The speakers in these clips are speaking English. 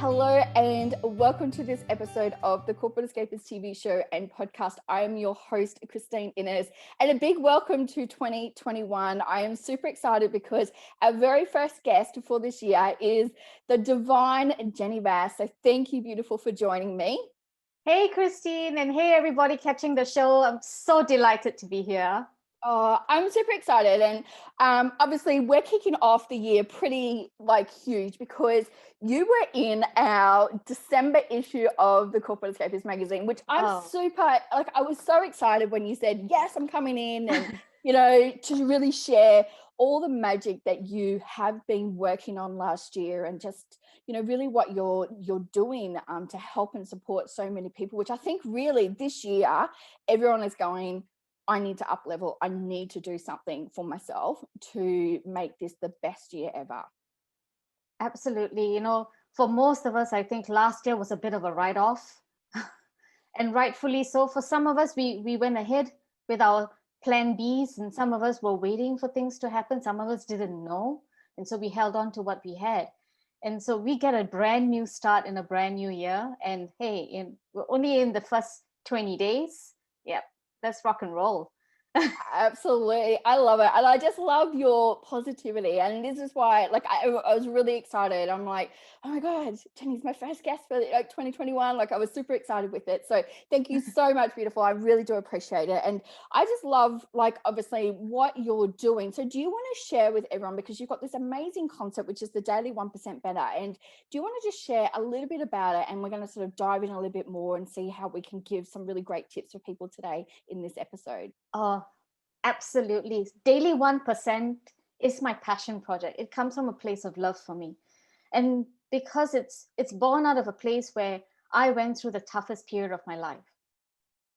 Hello and welcome to this episode of the Corporate Escapists TV show and podcast. I am your host, Christine Innes, and a big welcome to 2021. I am super excited because our very first guest for this year is the divine Jenny Vaz. So thank you, beautiful, for joining me. Hey, Christine, and hey, everybody catching the show. I'm so delighted to be here. I'm super excited, and obviously we're kicking off the year pretty huge because you were in our December issue of the Corporate Escapists magazine, which I'm I was so excited when you said yes, I'm coming in, and to really share all the magic that you have been working on last year, and just really what you're doing to help and support so many people, which I think really this year everyone is going, I need to up level. I need to do something for myself to make this the best year ever. Absolutely. For most of us, I think last year was a bit of a write-off. And rightfully so. For some of us, we went ahead with our plan Bs, and some of us were waiting for things to happen. Some of us didn't know. And so we held on to what we had. And so we get a brand new start in a brand new year. And hey, we're only in the first 20 days. Yep. Let's rock and roll. Absolutely. I love it. And I just love your positivity. And this is why, I was really excited. I'm like, oh my God, Jenny's my first guest for 2021. I was super excited with it. So thank you so much, beautiful. I really do appreciate it. And I just love, obviously what you're doing. So do you want to share with everyone, because you've got this amazing concept, which is the daily 1% better. And do you want to just share a little bit about it? And we're going to sort of dive in a little bit more and see how we can give some really great tips for people today in this episode. Absolutely. Daily 1% is my passion project. It comes from a place of love for me. And because it's born out of a place where I went through the toughest period of my life.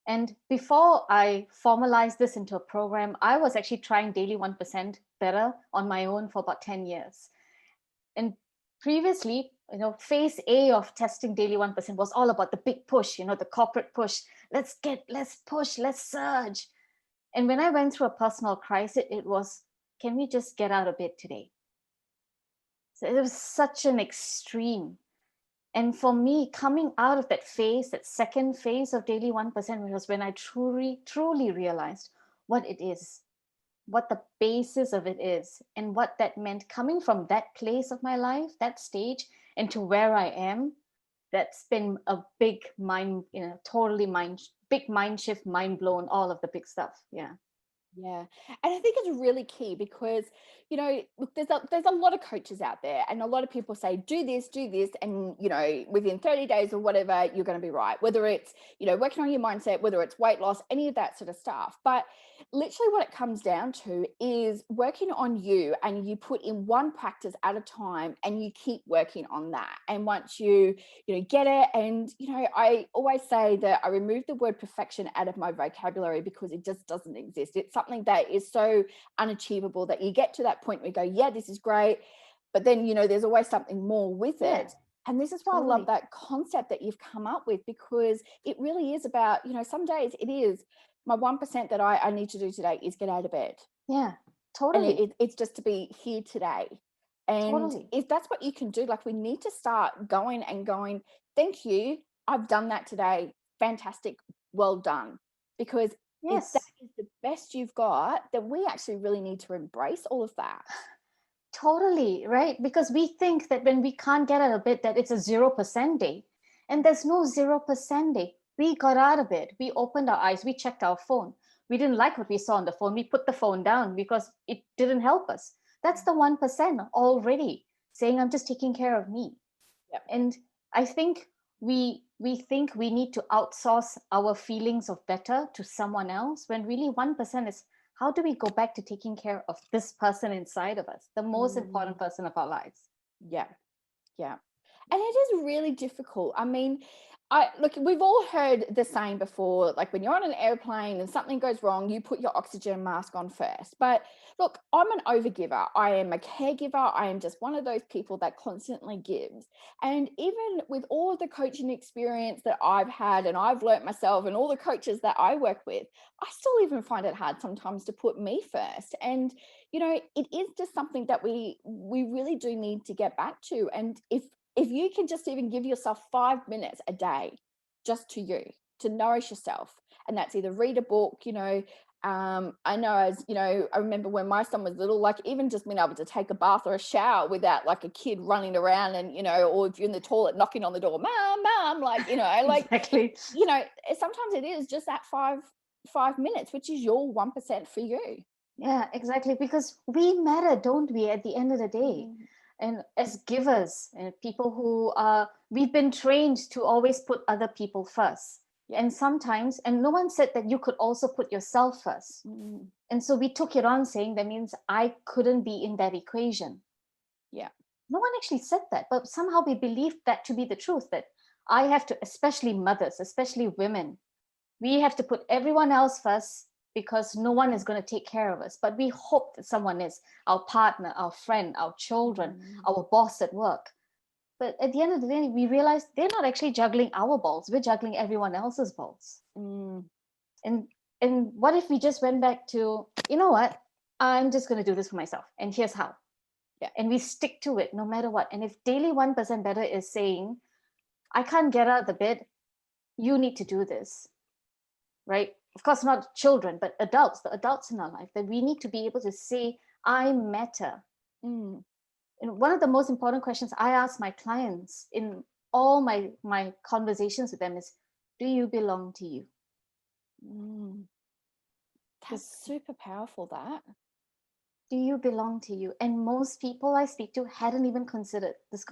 And before I formalized this into a program, I was actually trying daily 1% better on my own for about 10 years. And previously, phase A of testing daily 1% was all about the big push, the corporate push. Let's push, let's surge. And when I went through a personal crisis, it was, can we just get out of bed today? So it was such an extreme. And for me, coming out of that phase, that second phase of daily 1%, was when I truly, truly realized what it is, what the basis of it is, and what that meant coming from that place of my life, that stage, and to where I am. That's been a big big mind shift, mind blown, all of the big stuff. Yeah. Yeah. And I think it's really key because, look, there's a lot of coaches out there, and a lot of people say, do this, and, within 30 days or whatever, you're going to be right. Whether it's, working on your mindset, whether it's weight loss, any of that sort of stuff. But literally what it comes down to is working on you, and you put in one practice at a time, and you keep working on that. And once you get it, and, I always say that I remove the word perfection out of my vocabulary because it just doesn't exist. It's something that is so unachievable that you get to that point where you go, yeah, this is great. But then, there's always something more with it. And this is why I love that concept that you've come up with, because it really is about, some days it is my 1% that I need to do today is get out of bed. Yeah, totally. And it's just to be here today. And if that's what you can do, we need to start going, thank you, I've done that today. Fantastic. Well done. Because if that is the best you've got, then we actually really need to embrace all of that. Totally, right? Because we think that when we can't get out of bed, that it's a 0% day. And there's no 0% day. We got out of it. We opened our eyes. We checked our phone. We didn't like what we saw on the phone. We put the phone down because it didn't help us. That's the 1% already saying, I'm just taking care of me. Yep. And I think we think we need to outsource our feelings of better to someone else, when really 1% is, how do we go back to taking care of this person inside of us, the most important person of our lives? Yeah. And it is really difficult. I mean, look, we've all heard the saying before, when you're on an airplane and something goes wrong, you put your oxygen mask on first. But look, I'm an overgiver. I am a caregiver. I am just one of those people that constantly gives. And even with all of the coaching experience that I've had, and I've learnt myself, and all the coaches that I work with, I still even find it hard sometimes to put me first. And, it is just something that we really do need to get back to. And if if you can just even give yourself 5 minutes a day just to you, to nourish yourself, and that's either read a book, I know, as you know, I remember when my son was little, like even just being able to take a bath or a shower without like a kid running around and, or if you're in the toilet knocking on the door, mom, like, Exactly. sometimes it is just that 5 minutes, which is your 1% for you. Yeah, exactly. Because we matter, don't we, at the end of the day? Mm. And as givers and people who are, we've been trained to always put other people first. Yeah. And sometimes, and no one said that you could also put yourself first. Mm. And so we took it on saying that means I couldn't be in that equation. Yeah. No one actually said that, but somehow we believed that to be the truth, that I have to, especially mothers, especially women, we have to put everyone else first because no one is going to take care of us. But we hope that someone is, our partner, our friend, our children, our boss at work. But at the end of the day, we realize they're not actually juggling our balls. We're juggling everyone else's balls. Mm. And and what if we just went back to, you know what? I'm just going to do this for myself. And here's how. Yeah. And we stick to it no matter what. And if daily 1% better is saying, I can't get out of the bed, you need to do this. Right? Of course, not children, but adults, the adults in our life, that we need to be able to say, I matter. Mm. And one of the most important questions I ask my clients in all my conversations with them is, do you belong to you? Mm. That's Because super powerful, that. do you belong to you? And most people I speak to hadn't even considered this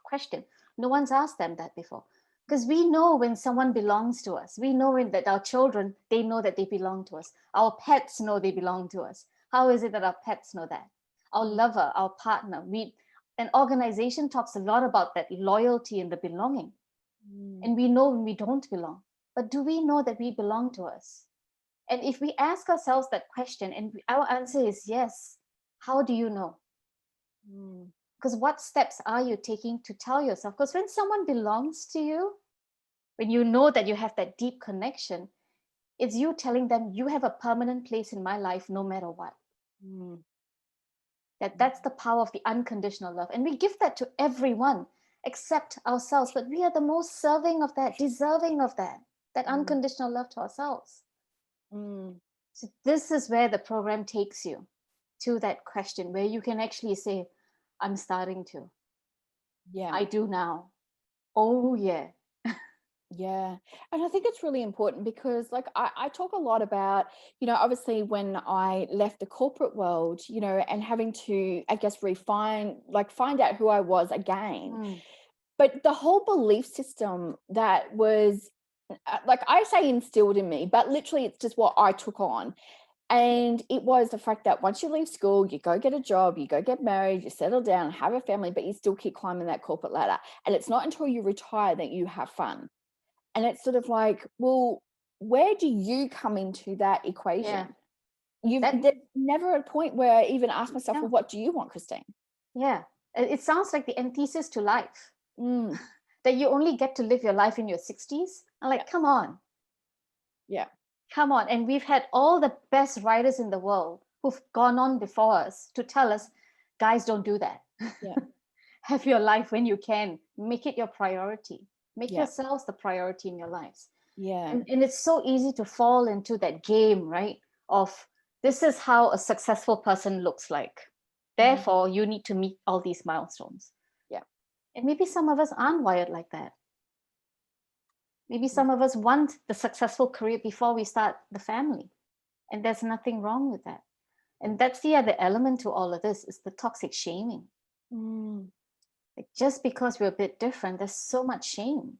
question. No one's asked them that before. Because we know when someone belongs to us. We know that our children, they know that they belong to us. Our pets know they belong to us. How is it that our pets know that? Our lover, our partner. An organization talks a lot about that loyalty and the belonging. And we know when we don't belong. But do we know that we belong to us? And if we ask ourselves that question and our answer is yes, how do you know? Because what steps are you taking to tell yourself? Because when someone belongs to you, when you know that you have that deep connection, it's you telling them you have a permanent place in my life no matter what. That's the power of the unconditional love. And we give that to everyone except ourselves. But we are the most serving of that, deserving of that unconditional love to ourselves. So this is where the program takes you to that question where you can actually say, I'm starting to. Yeah. I do now. Oh, yeah. Yeah. And I think it's really important because like I talk a lot about, obviously when I left the corporate world, and having to, I guess, find out who I was again. But the whole belief system that was like I say instilled in me, but literally it's just what I took on. And it was the fact that once you leave school, you go get a job, you go get married, you settle down, have a family, but you still keep climbing that corporate ladder. And it's not until you retire that you have fun. And it's sort of like, well, where do you come into that equation? There's never a point where I even ask myself, well, what do you want, Christine? Yeah. It sounds like the antithesis to life. That you only get to live your life in your 60s. I'm like, come on. Yeah. Come on. And we've had all the best writers in the world who've gone on before us to tell us, guys, don't do that. Yeah. Have your life when you can. Make it your priority. Make yourselves the priority in your lives. Yeah. And it's so easy to fall into that game, right? Of this is how a successful person looks like. Therefore, you need to meet all these milestones. Yeah. And maybe some of us aren't wired like that. Maybe some of us want the successful career before we start the family. And there's nothing wrong with that. And that's the other element to all of this is the toxic shaming. Like just because we're a bit different, there's so much shame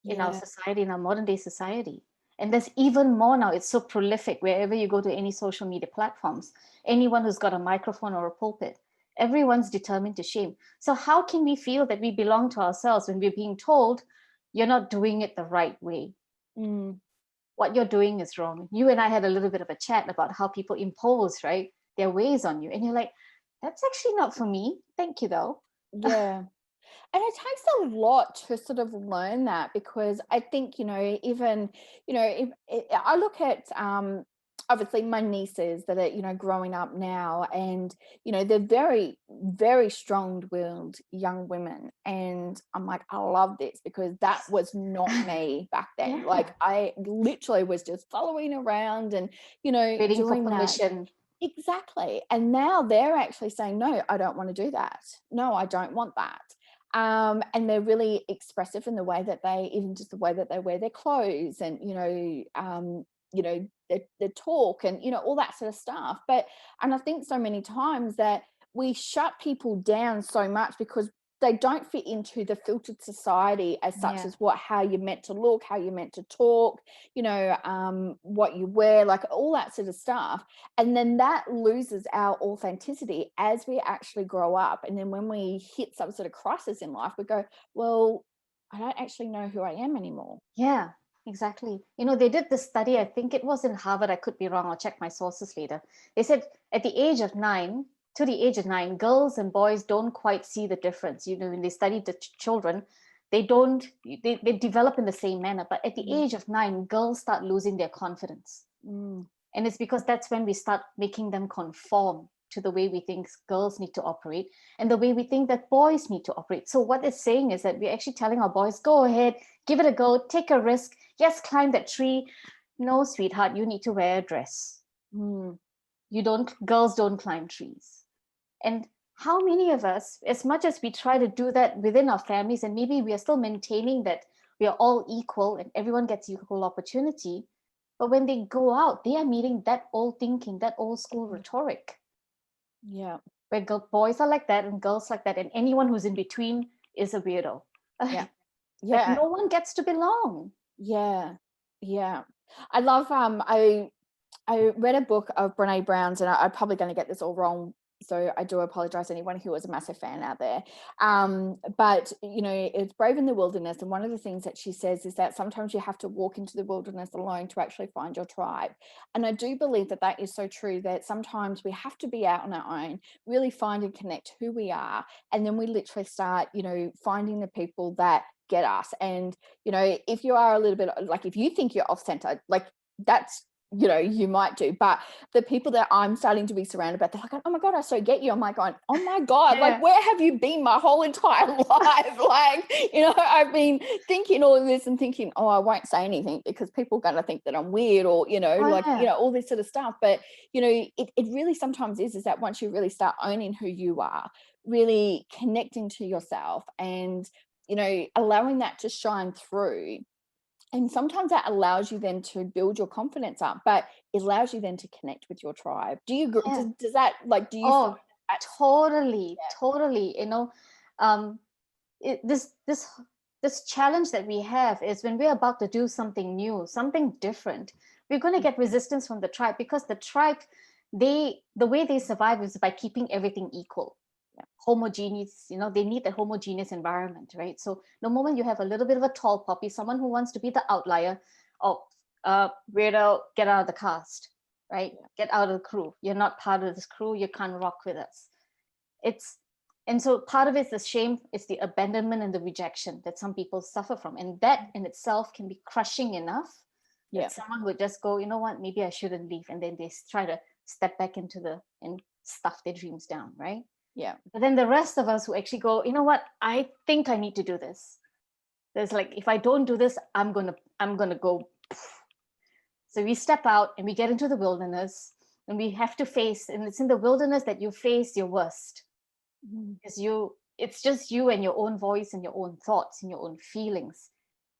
in our society, in our modern day society. And there's even more now. It's so prolific wherever you go to any social media platforms. Anyone who's got a microphone or a pulpit, everyone's determined to shame. So how can we feel that we belong to ourselves when we're being told you're not doing it the right way? What you're doing is wrong. You and I had a little bit of a chat about how people impose, right, their ways on you. And you're like, that's actually not for me. Thank you, though. Yeah. And it takes a lot to sort of learn that because I think, even, if I look at, obviously my nieces that are, growing up now, and, they're very, very strong-willed young women. And I'm like, I love this because that was not me back then. Like Yeah. I literally was just following around and, Waiting for doing that. permission. Exactly. And now they're actually saying, no, I don't want to do that. No, I don't want that. And they're really expressive in the way that even just the way that they wear their clothes, and, their talk, and, all that sort of stuff. And I think so many times that we shut people down so much because they don't fit into the filtered society as such, Yeah. as how you're meant to look, how you're meant to talk, what you wear, like all that sort of stuff. And then that loses our authenticity as we actually grow up. And then when we hit some sort of crisis in life, we go, well, I don't actually know who I am anymore. Yeah, exactly. They did this study, I think it was in Harvard, I could be wrong, I'll check my sources later. They said at the age of 9, to the age of 9, girls and boys don't quite see the difference. When they studied the children, they don't, they develop in the same manner. But at the age of 9, girls start losing their confidence. Mm. And it's because that's when we start making them conform to the way we think girls need to operate and the way we think that boys need to operate. So what it's saying is that we're actually telling our boys, go ahead, give it a go, take a risk. Yes, climb that tree. No, sweetheart, you need to wear a dress. Mm. Girls don't climb trees. And how many of us, as much as we try to do that within our families, and maybe we are still maintaining that we are all equal and everyone gets equal opportunity, but when they go out, they are meeting that old thinking, that old school rhetoric. Yeah. Where boys are like that and girls like that, and anyone who's in between is a weirdo. Yeah. Like Yeah. no one gets to belong. Yeah. Yeah. I love I read a book of Brene Brown's, and I'm probably going to get this all wrong, so I do apologize to anyone who is a massive fan out there. But it's Brave in the Wilderness, and one of the things that she says is that sometimes you have to walk into the wilderness alone to actually find your tribe. And I do believe that that is so true, that sometimes we have to be out on our own, really find and connect who we are, and then we literally start, finding the people that get us. And if you are a little bit like, if you think you're off center, like that's, you might do, but the people that I'm starting to be surrounded by, they're like, oh my God, I so get you. I'm like going, oh my God, like, where have you been my whole entire life? Like, I've been thinking all of this and thinking, oh, I won't say anything because people are going to think that I'm weird, or, all this sort of stuff. But, it really sometimes is that once you really start owning who you are, really connecting to yourself and, allowing that to shine through. And sometimes that allows you then to build your confidence up, but it allows you then to connect with your tribe. Do you agree? Yeah. Does that, like, do you Oh, find totally, totally. This challenge that we have is when we're about to do something new, something different, we're going to get resistance from the tribe, because the tribe, the way they survive is by keeping everything equal. Homogeneous, they need a homogeneous environment, right? So the moment you have a little bit of a tall poppy, someone who wants to be the outlier, weirdo, get out of the cast, right? Get out of the crew. You're not part of this crew. You can't rock with us. And so part of it's the shame, it's the abandonment and the rejection that some people suffer from. And that in itself can be crushing enough that someone would just go, you know what, maybe I shouldn't leave. And then they try to step back and stuff their dreams down, right? Yeah. But then the rest of us who actually go, you know what, I think I need to do this. There's like, if I don't do this, I'm gonna go. So we step out and we get into the wilderness, and we have to face, and it's in the wilderness that you face your worst. Because it's just you and your own voice and your own thoughts and your own feelings.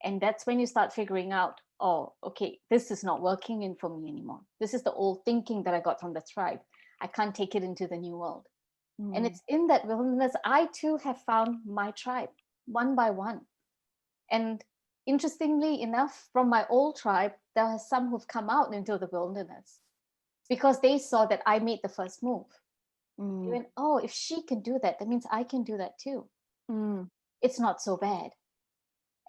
And that's when you start figuring out, oh, okay, this is not working in for me anymore. This is the old thinking that I got from the tribe. I can't take it into the new world. And it's in that wilderness I too have found my tribe, one by one. And interestingly enough, from my old tribe, there are some who've come out into the wilderness because they saw that I made the first move. They went, oh, if she can do that, that means I can do that too. It's not so bad.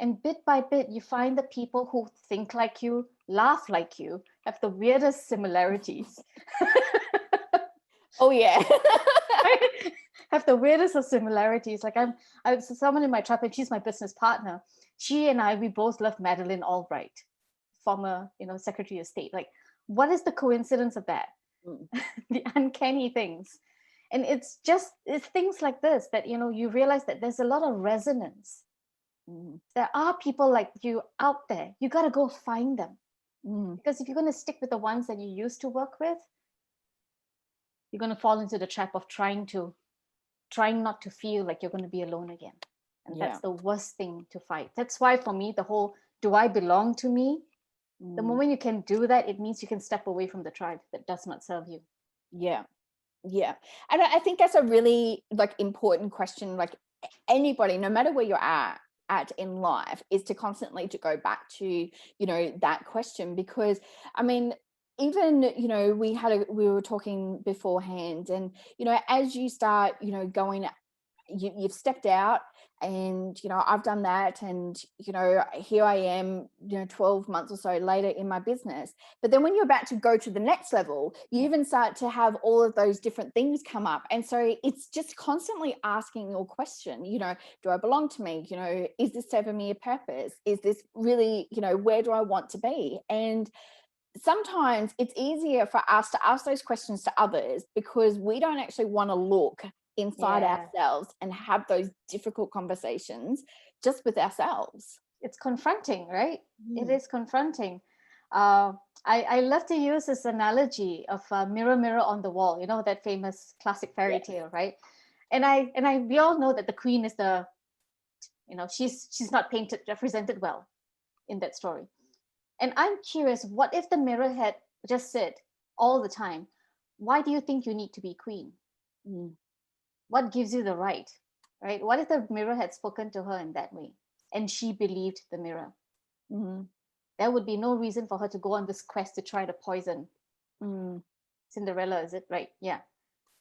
And bit by bit, you find the people who think like you, laugh like you, have the weirdest similarities. Oh yeah. Have the weirdest of similarities. Like I'm someone in my tribe, and she's my business partner. She and I, we both love Madeleine Albright, former, Secretary of State. Like What is the coincidence of that? Mm. The uncanny things. And it's things like this that, you realize that there's a lot of resonance. Mm. There are people like you out there. You got to go find them. Mm. Because if you're going to stick with the ones that you used to work with, you're going to fall into the trap of trying not to feel like you're going to be alone again. And Yeah. that's the worst thing to fight. That's why for me, the whole, do I belong to me? The moment you can do that, it means you can step away from the tribe that does not serve you. Yeah. Yeah. And I think that's a really like important question. Like anybody, no matter where you're at in life, is to constantly to go back to, that question. Because I mean, even, we were talking beforehand, and, as you start, going, you've stepped out, and I've done that, and here I am 12 months or so later in my business. But then when you're about to go to the next level, you even start to have all of those different things come up. And so it's just constantly asking your question, do I belong to me? Is this serving me a purpose? Is this really, where do I want to be? And sometimes it's easier for us to ask those questions to others because we don't actually want to look inside ourselves and have those difficult conversations just with ourselves. It's confronting, right? It is confronting. I love to use this analogy of mirror, mirror on the wall. That famous classic fairy tale, right? And we all know that the queen is she's not represented well in that story. And I'm curious, what if the mirror had just said all the time, why do you think you need to be queen? What gives you the right? What if the mirror had spoken to her in that way and she believed the mirror? There would be no reason for her to go on this quest to try to poison Cinderella, is it? Right? Yeah.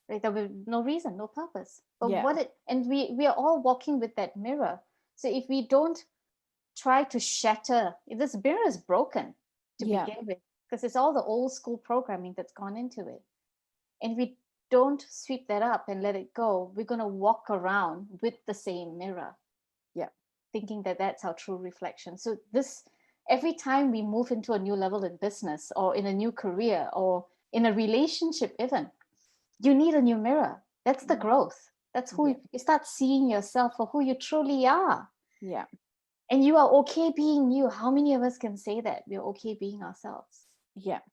Right. There would be no reason, no purpose. But we are all walking with that mirror. So if we don't try to shatter, if this mirror is broken to begin with, because it's all the old school programming that's gone into it. And if we don't sweep that up and let it go, we're going to walk around with the same mirror. Thinking that that's our true reflection. So every time we move into a new level in business or in a new career or in a relationship even, you need a new mirror. That's the growth. That's who you start seeing yourself for who you truly are. And you are okay being you. How many of us can say that we're okay being ourselves? It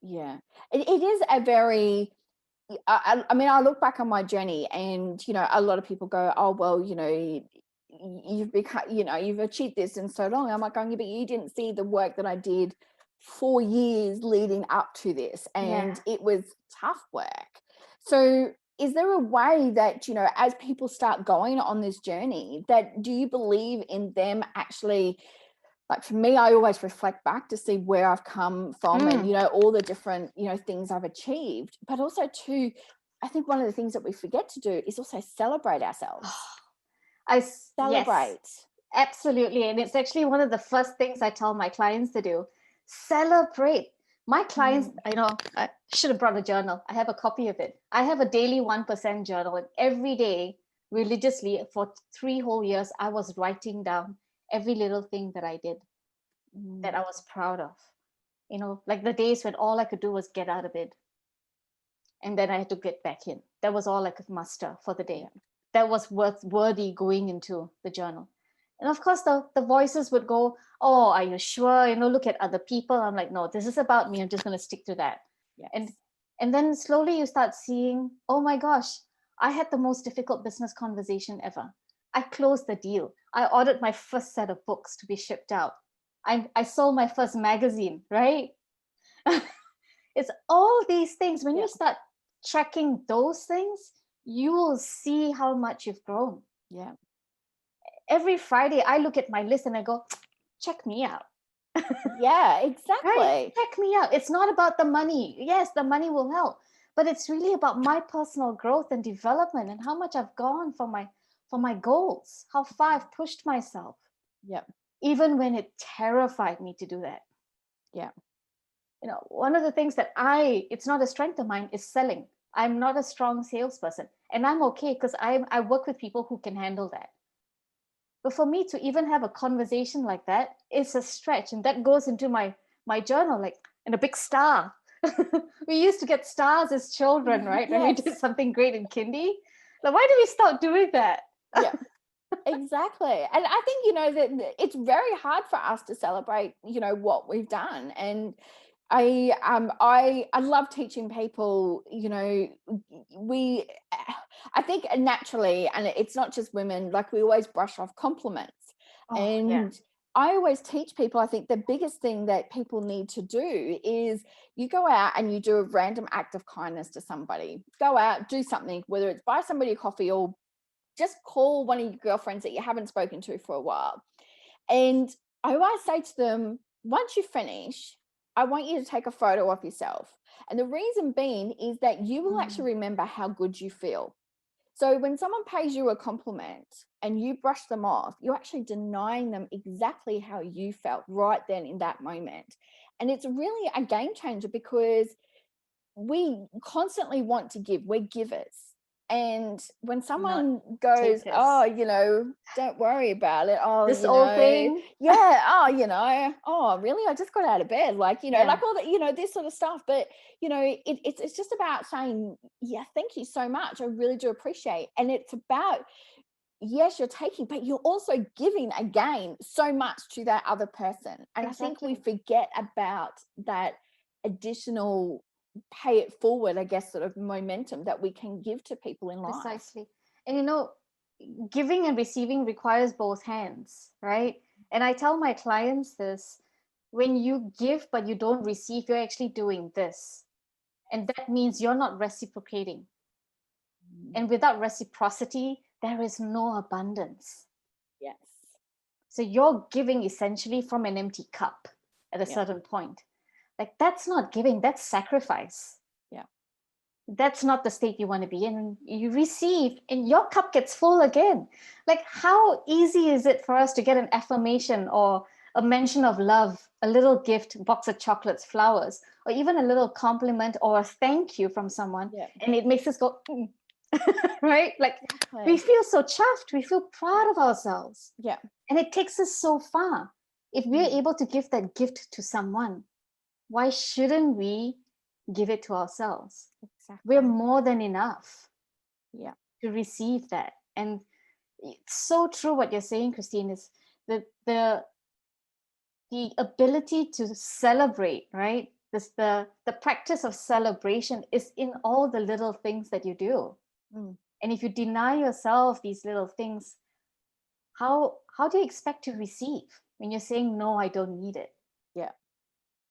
is a very, I mean, I look back on my journey and, a lot of people go, oh, well, you've become, you've achieved this in so long. I'm like, but you didn't see the work that I did 4 years leading up to this. And it was tough work. So is there a way that, as people start going on this journey, that do you believe in them actually, like for me, I always reflect back to see where I've come from and, all the different, things I've achieved, but also too, I think one of the things that we forget to do is also celebrate ourselves. Celebrate. Yes, absolutely. And it's actually one of the first things I tell my clients to do. Celebrate. My clients, I should have brought a journal. I have a copy of it. I have a daily 1% journal, and every day, religiously, for 3 whole years, I was writing down every little thing that I did that I was proud of. Like the days when all I could do was get out of bed. And then I had to get back in. That was all I could muster for the day. That was worthy going into the journal. And of course, the voices would go, oh, are you sure? Look at other people. I'm like, no, this is about me. I'm just going to stick to that. And then slowly you start seeing, oh my gosh, I had the most difficult business conversation ever. I closed the deal. I ordered my first set of books to be shipped out. I sold my first magazine, right? It's all these things. When you start tracking those things, you will see how much you've grown. Every Friday, I look at my list and I go, check me out. Exactly. Right? Check me out. It's not about the money. Yes, the money will help, but it's really about my personal growth and development and how much I've gone for my goals, how far I've pushed myself. Even when it terrified me to do that. One of the things that it's not a strength of mine is selling. I'm not a strong salesperson, and I'm okay because I work with people who can handle that. But for me to even have a conversation like that is a stretch, and that goes into my journal. Like, and a big star. We used to get stars as children, right? When we did Yes. something great in kindy. Like, why do we stop doing that? Yeah. Exactly. And I think, that it's very hard for us to celebrate, what we've done. And I love teaching people, we I think naturally, and it's not just women, like we always brush off compliments. Oh, yeah. And I always teach people, I think the biggest thing that people need to do is you go out and you do a random act of kindness to somebody. Go out, do something, whether it's buy somebody a coffee or just call one of your girlfriends that you haven't spoken to for a while. And I always say to them, once you finish, I want you to take a photo of yourself. And the reason being is that you will actually remember how good you feel. So when someone pays you a compliment and you brush them off, you're actually denying them exactly how you felt right then in that moment. And it's really a game changer because we constantly want to give, we're givers. And when Not someone goes, takers. oh, don't worry about it. Oh, This old thing. yeah. Oh, oh, really? I just got out of bed. Like, Yeah, like all that, this sort of stuff. But, it's just about saying, yeah, thank you so much. I really do appreciate. And it's about, yes, you're taking, but you're also giving again so much to that other person. And I think we exactly. forget about that additional pay it forward, I guess, sort of momentum that we can give to people in life. Precisely. And giving and receiving requires both hands, right? And I tell my clients this: when you give but you don't receive, you're actually doing this. And that means you're not reciprocating. And without reciprocity, there is no abundance. Yes. So you're giving essentially from an empty cup at a Yeah. certain point. Like, that's not giving, that's sacrifice. Yeah. That's not the state you want to be in. You receive and your cup gets full again. Like, how easy is it for us to get an affirmation or a mention of love, a little gift, box of chocolates, flowers, or even a little compliment or a thank you from someone, Yeah. and it makes us go, right? Like, we Exactly. feel so chuffed, we feel proud of ourselves. Yeah. And it takes us so far. If we're Mm. able to give that gift to someone, why shouldn't we give it to ourselves? Exactly. We're more than enough Yeah. to receive that. And it's so true what you're saying, Christine, is that the ability to celebrate, right? The practice of celebration is in all the little things that you do. Mm. And if you deny yourself these little things, how do you expect to receive when you're saying, no, I don't need it? Yeah.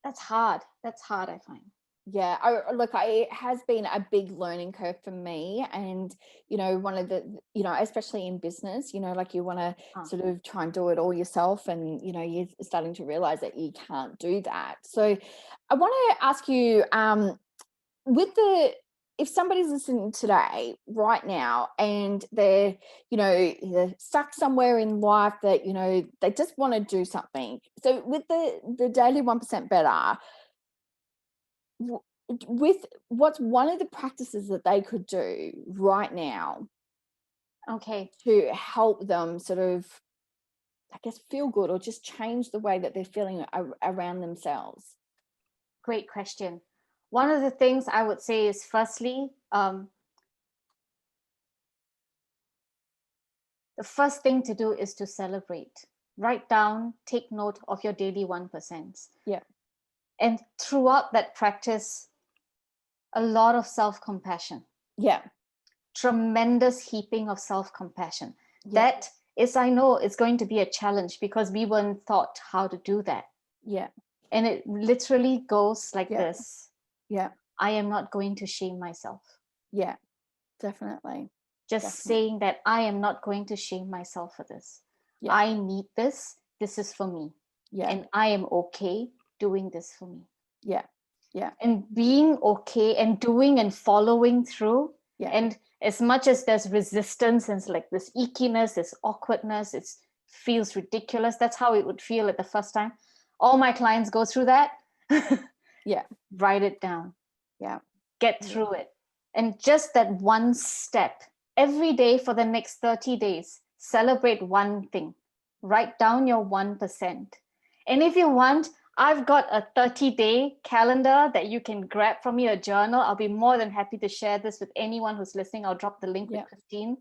That's hard. That's hard, I find. Yeah, it has been a big learning curve for me. And, one of the, especially in business, like you want to sort of try and do it all yourself. And, you're starting to realize that you can't do that. So I want to ask you, if somebody's listening today right now and they're, they're stuck somewhere in life that, they just want to do something. So with the daily 1% better, with what's one of the practices that they could do right now Okay, to help them sort of, I guess, feel good or just change the way that they're feeling around themselves? great question. One of the things I would say is, firstly, the first thing to do is to celebrate. Write down, take note of your daily 1%. Yeah. And throughout that practice, a lot of self-compassion. Yeah. Tremendous heaping of self-compassion. Yeah. That is, I know it's going to be a challenge because we weren't taught how to do that. Yeah. And it literally goes like Yeah. this: Yeah. I am not going to shame myself. Yeah. Definitely. Just Definitely. saying that I am not going to shame myself for this. Yeah. I need this. This is for me. Yeah. And I am okay doing this for me. Yeah. Yeah. And being okay and doing and following through. Yeah. And as much as there's resistance and like this ickiness, this awkwardness, it feels ridiculous. That's how it would feel at the first time. All my clients go through that. Yeah. Write it down. Yeah. Get through it. And just that one step every day for the next 30 days, celebrate one thing. Write down your 1%. And if you want, I've got a 30-day calendar that you can grab from me, a journal. I'll be more than happy to share this with anyone who's listening. I'll drop the link with Yeah. Christine.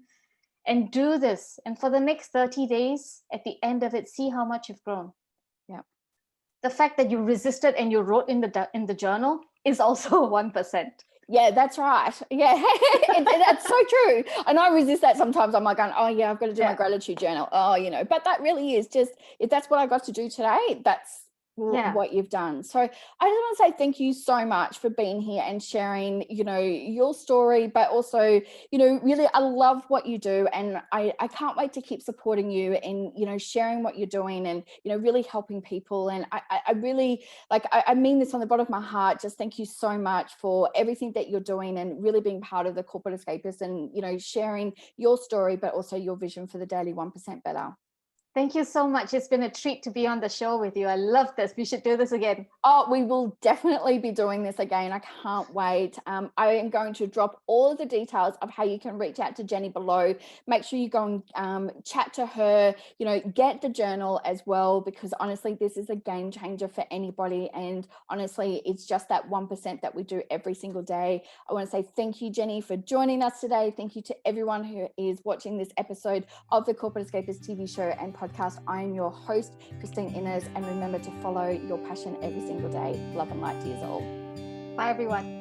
And do this. And for the next 30 days, at the end of it, see how much you've grown. Yeah. The fact that you resisted and you wrote in the journal is also 1%. Yeah, that's right. Yeah, that's so true. And I resist that sometimes. I'm like, going, oh yeah, I've got to do my gratitude journal. Oh, but that really is just, if that's what I got to do today, that's what you've done. So I just want to say thank you so much for being here and sharing, your story, but also, really, I love what you do. And I can't wait to keep supporting you and, sharing what you're doing and, really helping people. And I really, I mean this on the bottom of my heart. Just thank you so much for everything that you're doing and really being part of the Corporate Escapists and, sharing your story, but also your vision for the daily 1% better. Thank you so much. It's been a treat to be on the show with you. I love this. We should do this again. Oh, we will definitely be doing this again. I can't wait. I am going to drop all of the details of how you can reach out to Jenny below. Make sure you go and chat to her, get the journal as well, because honestly, this is a game changer for anybody. And honestly, it's just that 1% that we do every single day. I want to say thank you, Jenny, for joining us today. Thank you to everyone who is watching this episode of the Corporate Escapists TV show and podcast. I am your host, Christine Innes, and remember to follow your passion every single day. Love and light to you all. Bye, everyone.